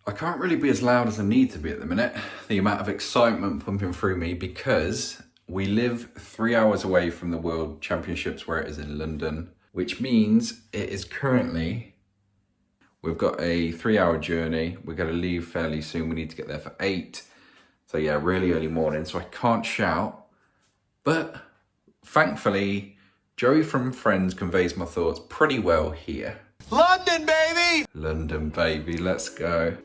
I can't really be as loud as I need to be at the minute. The amount of excitement pumping through me because we live 3 hours away from the World Championships where it is in London, which means it is currently, we've got a 3-hour journey. We're going to leave fairly soon. We need to get there for 8. So yeah, really early morning. So I can't shout, but thankfully, Joey from Friends conveys my thoughts pretty well here. London, baby! London, baby, let's go.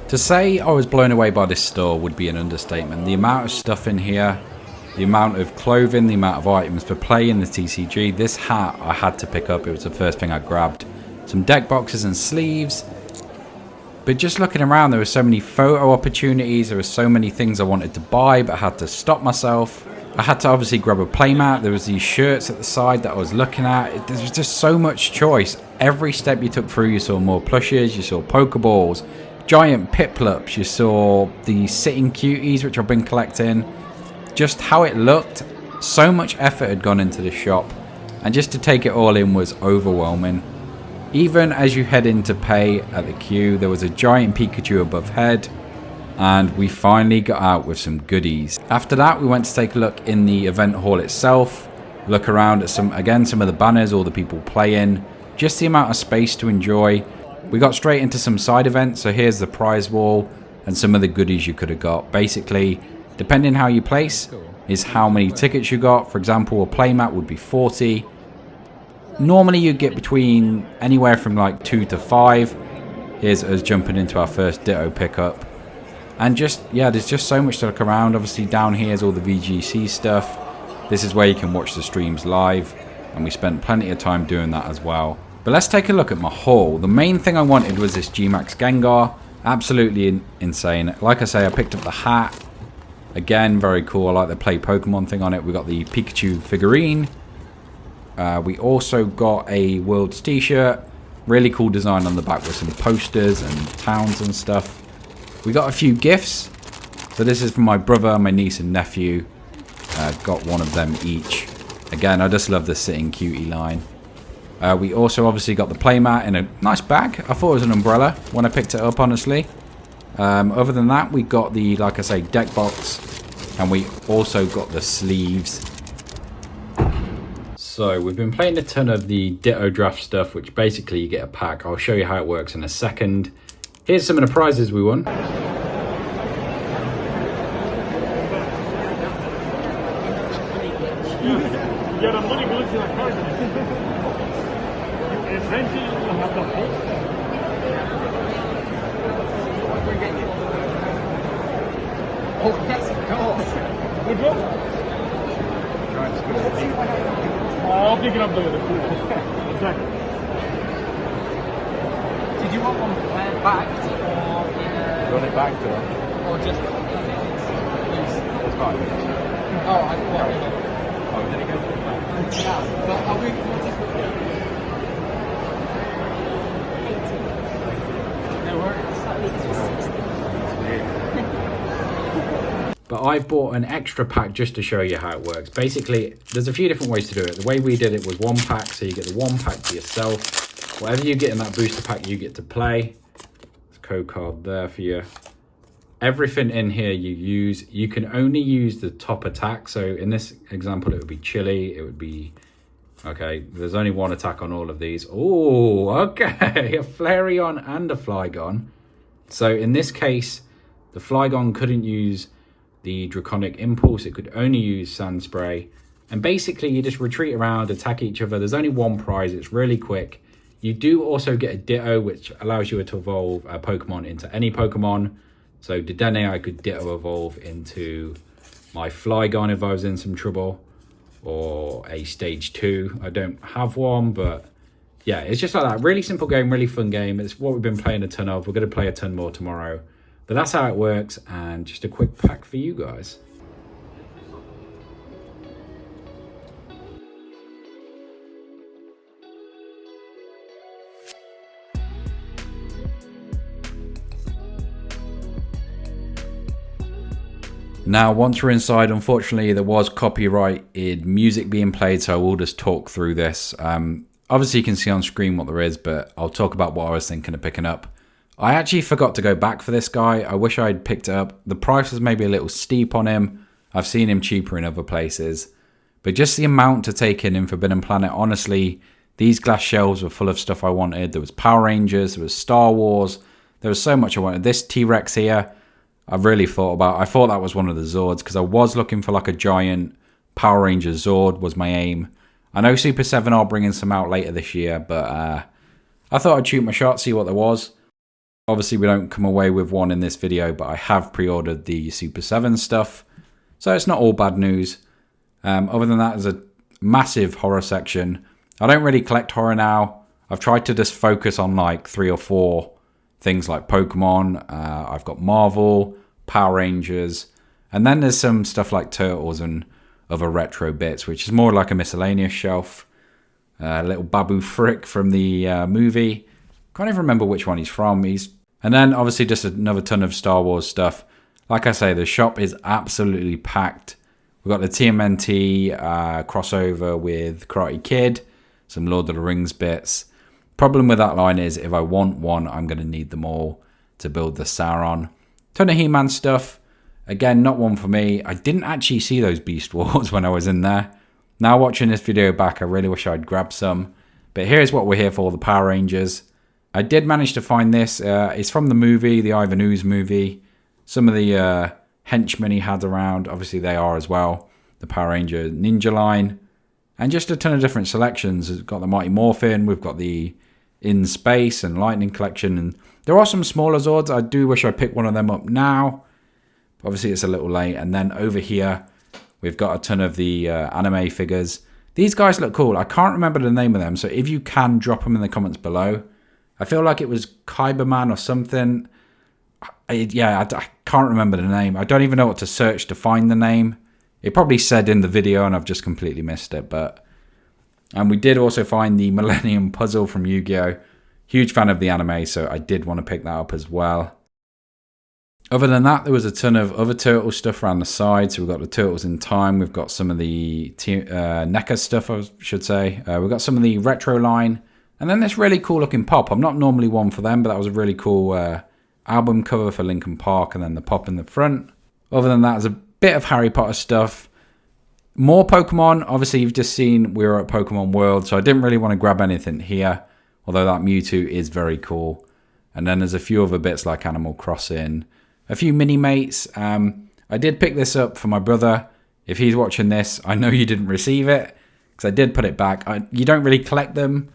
To say I was blown away by this store would be an understatement. The amount of stuff in here, the amount of clothing, the amount of items for play in the TCG. This hat I had to pick up. It was the first thing I grabbed. Some deck boxes and sleeves. But just looking around, there were so many photo opportunities. There were so many things I wanted to buy, but I had to stop myself. I had to obviously grab a playmat. There was these shirts at the side that I was looking at. There was just so much choice. Every step you took through, you saw more plushes, you saw Pokeballs, giant Piplups, you saw the sitting cuties, which I've been collecting. Just how it looked, so much effort had gone into the shop, and just to take it all in was overwhelming. Even as you head in to pay at the queue, there was a giant Pikachu above head, and we finally got out with some goodies. After that, we went to take a look in the event hall itself, look around at some of the banners, all the people playing, just the amount of space to enjoy. We got straight into some side events, so here's the prize wall and some of the goodies you could have got. Basically, depending how you place, is how many tickets you got. For example, a playmat would be 40. Normally you'd get between anywhere from like 2 to 5. Here's us jumping into our first Ditto pickup. And just, yeah, there's just so much to look around. Obviously down here is all the VGC stuff. This is where you can watch the streams live, and we spent plenty of time doing that as well. But let's take a look at my haul. The main thing I wanted was this G-Max Gengar. Absolutely insane. Like I say, I picked up the hat. Again, very cool. I like the play Pokemon thing on it. We got the Pikachu figurine. We also got a Worlds t-shirt. Really cool design on the back with some posters and towns and stuff. We got a few gifts. So this is from my brother, my niece and nephew. Got one of them each. Again, I just love the sitting cutie line. We also obviously got the playmat in a nice bag. I thought it was an umbrella when I picked it up, honestly. Other than that, we got the, like I say, deck box. And we also got the sleeves. So we've been playing a ton of the Ditto draft stuff, which basically you get a pack. I'll show you how it works in a second. Here's some of the prizes we won. Yeah, the money goes to the card. Essentially, you have the whole. What we're getting. Oh, yes, of course. Good job. I'll pick it up the pool. Exactly. Did you want one backed or in a... Run it back to her. Or just loose? It's fine. Oh, I thought... Oh, did it go? Yeah, but are we... No worries. But I bought an extra pack just to show you how it works. Basically, there's a few different ways to do it. The way we did it was one pack, so you get the one pack to yourself. Whatever you get in that booster pack, you get to play. There's a code card there for you. Everything in here you use, you can only use the top attack. So in this example, it would be Chili, it would be... Okay, there's only one attack on all of these. Oh, okay, a Flareon and a Flygon. So in this case, the Flygon couldn't use the Draconic Impulse, it could only use Sand Spray. And basically you just retreat around, attack each other. There's only one prize, it's really quick. You do also get a Ditto, which allows you to evolve a Pokemon into any Pokemon. So Dedenne, I could Ditto evolve into my Flygon if I was in some trouble. Or a stage 2. I don't have one, but yeah, it's just like that. Really simple game, really fun game. It's what we've been playing a ton of. We're going to play a ton more tomorrow. But that's how it works, and just a quick pack for you guys. Now, once we're inside, unfortunately, there was copyrighted music being played, so I will just talk through this. Obviously, you can see on screen what there is, but I'll talk about what I was thinking of picking up. I actually forgot to go back for this guy. I wish I'd picked it up. The price was maybe a little steep on him. I've seen him cheaper in other places. But just the amount to take in Forbidden Planet, honestly, these glass shelves were full of stuff I wanted. There was Power Rangers, there was Star Wars, there was so much I wanted. This T-Rex here, I really thought about. I thought that was one of the Zords because I was looking for like a giant Power Ranger Zord was my aim. I know Super 7 are bringing some out later this year, but I thought I'd shoot my shot, see what there was. Obviously, we don't come away with one in this video, but I have pre-ordered the Super 7 stuff. So it's not all bad news. Other than that, there's a massive horror section. I don't really collect horror now. I've tried to just focus on like 3 or 4 things like Pokemon. I've got Marvel, Power Rangers. And then there's some stuff like Turtles and other retro bits, which is more like a miscellaneous shelf. Little Babu Frick from the movie. Can't even remember which one he's from. And then obviously just another ton of Star Wars stuff. Like I say, the shop is absolutely packed. We've got the TMNT crossover with Karate Kid. Some Lord of the Rings bits. Problem with that line is if I want one, I'm going to need them all to build the Sauron. Ton of He-Man stuff. Again, not one for me. I didn't actually see those Beast Wars when I was in there. Now watching this video back, I really wish I'd grabbed some. But here's what we're here for, the Power Rangers. I did manage to find this. It's from the movie, the Ivan Ooze movie. Some of the henchmen he had around, obviously they are as well. The Power Ranger Ninja line. And just a ton of different selections. We've got the Mighty Morphin, we've got the In Space and Lightning collection. And there are some smaller Zords. I do wish I picked one of them up now. Obviously it's a little late. And then over here, we've got a ton of the anime figures. These guys look cool. I can't remember the name of them. So if you can, drop them in the comments below. I feel like it was Kyberman or something. I can't remember the name. I don't even know what to search to find the name. It probably said in the video and I've just completely missed it. And we did also find the Millennium Puzzle from Yu-Gi-Oh! Huge fan of the anime, so I did want to pick that up as well. Other than that, there was a ton of other Turtle stuff around the side. So we've got the Turtles in Time. We've got some of the NECA stuff, I should say. We've got some of the retro line. And then this really cool looking pop. I'm not normally one for them, but that was a really cool album cover for Linkin Park. And then the pop in the front. Other than that, there's a bit of Harry Potter stuff. More Pokemon. Obviously, you've just seen we were at Pokemon World. So I didn't really want to grab anything here. Although that Mewtwo is very cool. And then there's a few other bits like Animal Crossing. A few mini-mates. I did pick this up for my brother. If he's watching this, I know you didn't receive it. Because I did put it back. You don't really collect them.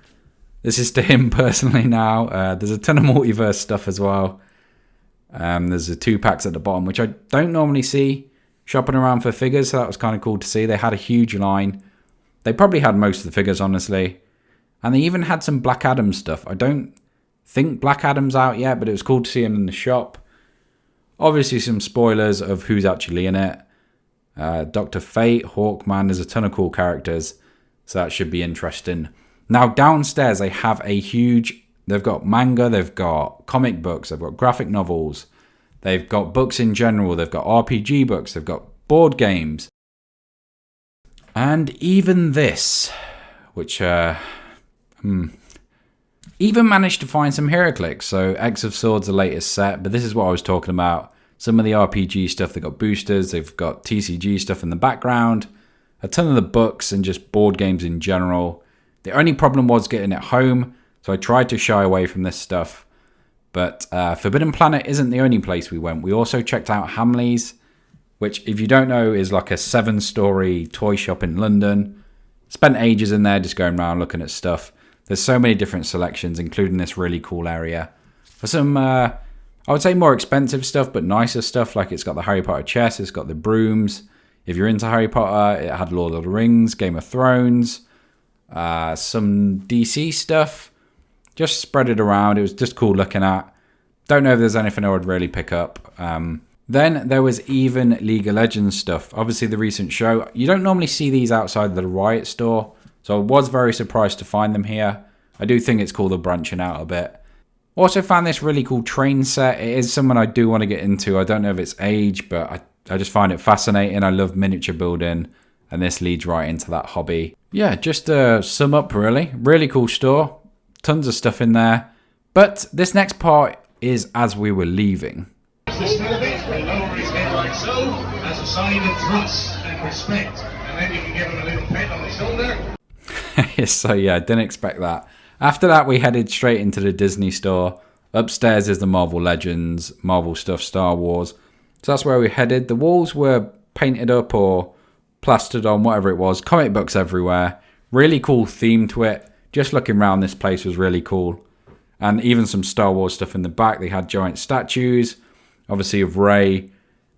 This is to him personally now. There's a ton of multiverse stuff as well. There's the 2-packs at the bottom, which I don't normally see shopping around for figures. So that was kind of cool to see. They had a huge line. They probably had most of the figures, honestly. And they even had some Black Adam stuff. I don't think Black Adam's out yet, but it was cool to see him in the shop. Obviously some spoilers of who's actually in it. Dr. Fate, Hawkman, there's a ton of cool characters. So that should be interesting. Now downstairs they have a huge, they've got manga, they've got comic books, they've got graphic novels, they've got books in general, they've got RPG books, they've got board games. And even this, which even managed to find some HeroClix. So X of Swords, the latest set, but this is what I was talking about. Some of the RPG stuff, they've got boosters, they've got TCG stuff in the background, a ton of the books and just board games in general. The only problem was getting it home, so I tried to shy away from this stuff. But Forbidden Planet isn't the only place we went. We also checked out Hamleys, which, if you don't know, is like a 7-story toy shop in London. Spent ages in there just going around looking at stuff. There's so many different selections, including this really cool area. For some, I would say more expensive stuff, but nicer stuff. Like it's got the Harry Potter chest, it's got the brooms. If you're into Harry Potter, it had Lord of the Rings, Game of Thrones. Some DC stuff, just spread it around. It was just cool looking at. Don't know if there's anything I would really pick up. Then there was even League of Legends stuff. Obviously the recent show. You don't normally see these outside of the Riot store, so I was very surprised to find them here. I do think it's cool they're branching out a bit. Also found this really cool train set. It is someone I do want to get into. I don't know if it's age, but I I just find it fascinating. I love miniature building, and this leads right into that hobby. Yeah, just to sum up, really cool store. Tons of stuff in there. But this next part is as we were leaving. The smell of it, we'll lower his head like so, as a sign of trust and respect. And then you can give him a little pet on the shoulder. So yeah, didn't expect that. After that, we headed straight into the Disney store. Upstairs is the Marvel Legends, Marvel stuff, Star Wars. So that's where we headed. The walls were painted up or plastered on, whatever it was. Comic books everywhere. Really cool theme to it. Just looking around this place was really cool. And even some Star Wars stuff in the back. They had giant statues, obviously of Rey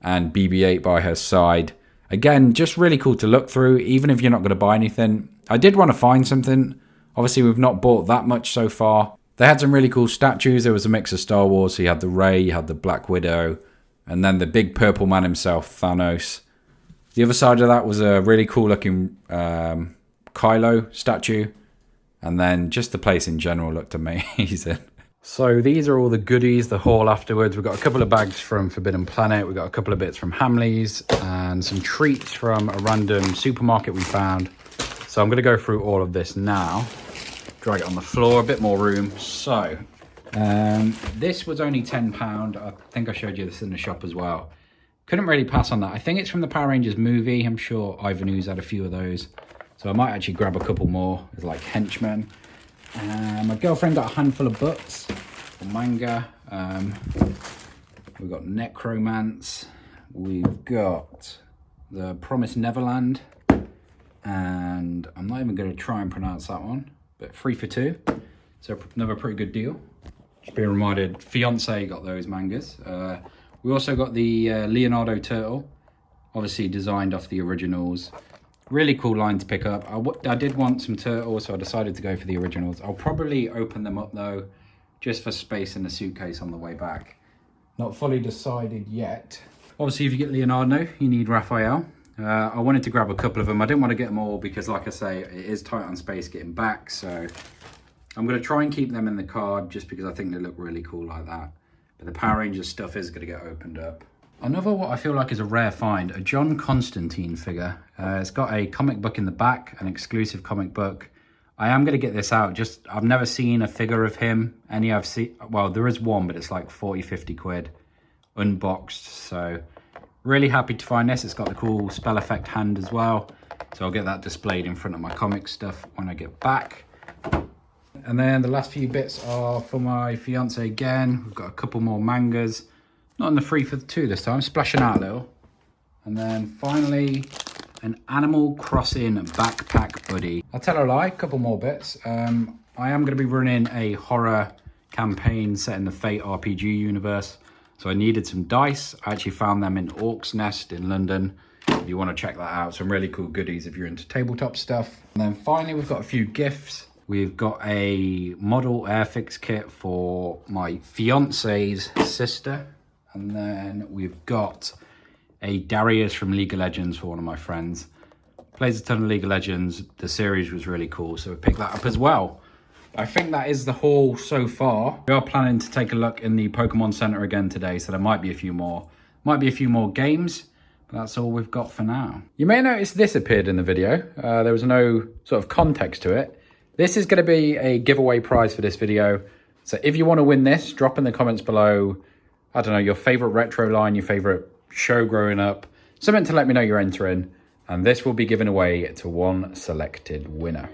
and BB-8 by her side. Again, just really cool to look through, even if you're not going to buy anything. I did want to find something. Obviously, we've not bought that much so far. They had some really cool statues. There was a mix of Star Wars. So you had the Rey, you had the Black Widow, and then the big purple man himself, Thanos. The other side of that was a really cool looking Kylo statue. And then just the place in general looked amazing. So these are all the goodies, the haul afterwards. We've got a couple of bags from Forbidden Planet. We've got a couple of bits from Hamleys and some treats from a random supermarket we found. So I'm going to go through all of this now. Drag it on the floor, a bit more room. So this was only £10. I think I showed you this in the shop as well. Couldn't really pass on that. I think it's from the Power Rangers movie. I'm sure Ivanhoe's had a few of those. So I might actually grab a couple more. It's like henchmen. My girlfriend got a handful of books or manga. We've got Necromance. We've got The Promised Neverland. And I'm not even going to try and pronounce that one. But 3 for 2. So another pretty good deal. Just being reminded, fiance got those mangas. We also got the Leonardo turtle. Obviously designed off the originals. Really cool line to pick up. I did want some turtles, so I decided to go for the originals. I'll probably open them up though, just for space in the suitcase on the way back. Not fully decided yet. Obviously, if you get Leonardo, you need Raphael. I wanted to grab a couple of them. I didn't want to get them all because, like I say, it is tight on space getting back. So I'm going to try and keep them in the card just because I think they look really cool like that. But the Power Rangers stuff is going to get opened up. Another what I feel like is a rare find, a John Constantine figure. It's got a comic book in the back, an exclusive comic book. I am going to get this out. I've never seen a figure of him. I've seen, well, there is one, but it's like 40, 50 quid unboxed. So really happy to find this. It's got the cool spell effect hand as well. So I'll get that displayed in front of my comic stuff when I get back. And then the last few bits are for my fiance again. We've got a couple more mangas. Not in the 3 for 2 this time, splashing out a little. And then finally, an Animal Crossing backpack buddy. I'll tell a lie, a couple more bits. I am going to be running a horror campaign set in the Fate RPG universe. So I needed some dice. I actually found them in Orc's Nest in London. If you want to check that out, some really cool goodies if you're into tabletop stuff. And then finally, we've got a few gifts. We've got a model Airfix kit for my fiance's sister. And then we've got a Darius from League of Legends for one of my friends. Plays a ton of League of Legends. The series was really cool, so we picked that up as well. I think that is the haul so far. We are planning to take a look in the Pokemon Center again today, so there might be a few more. Might be a few more games, but that's all we've got for now. You may notice this appeared in the video. There was no sort of context to it. This is going to be a giveaway prize for this video. So if you want to win this, drop in the comments below, I don't know, your favorite retro line, your favorite show growing up, something to let me know you're entering. And this will be given away to one selected winner.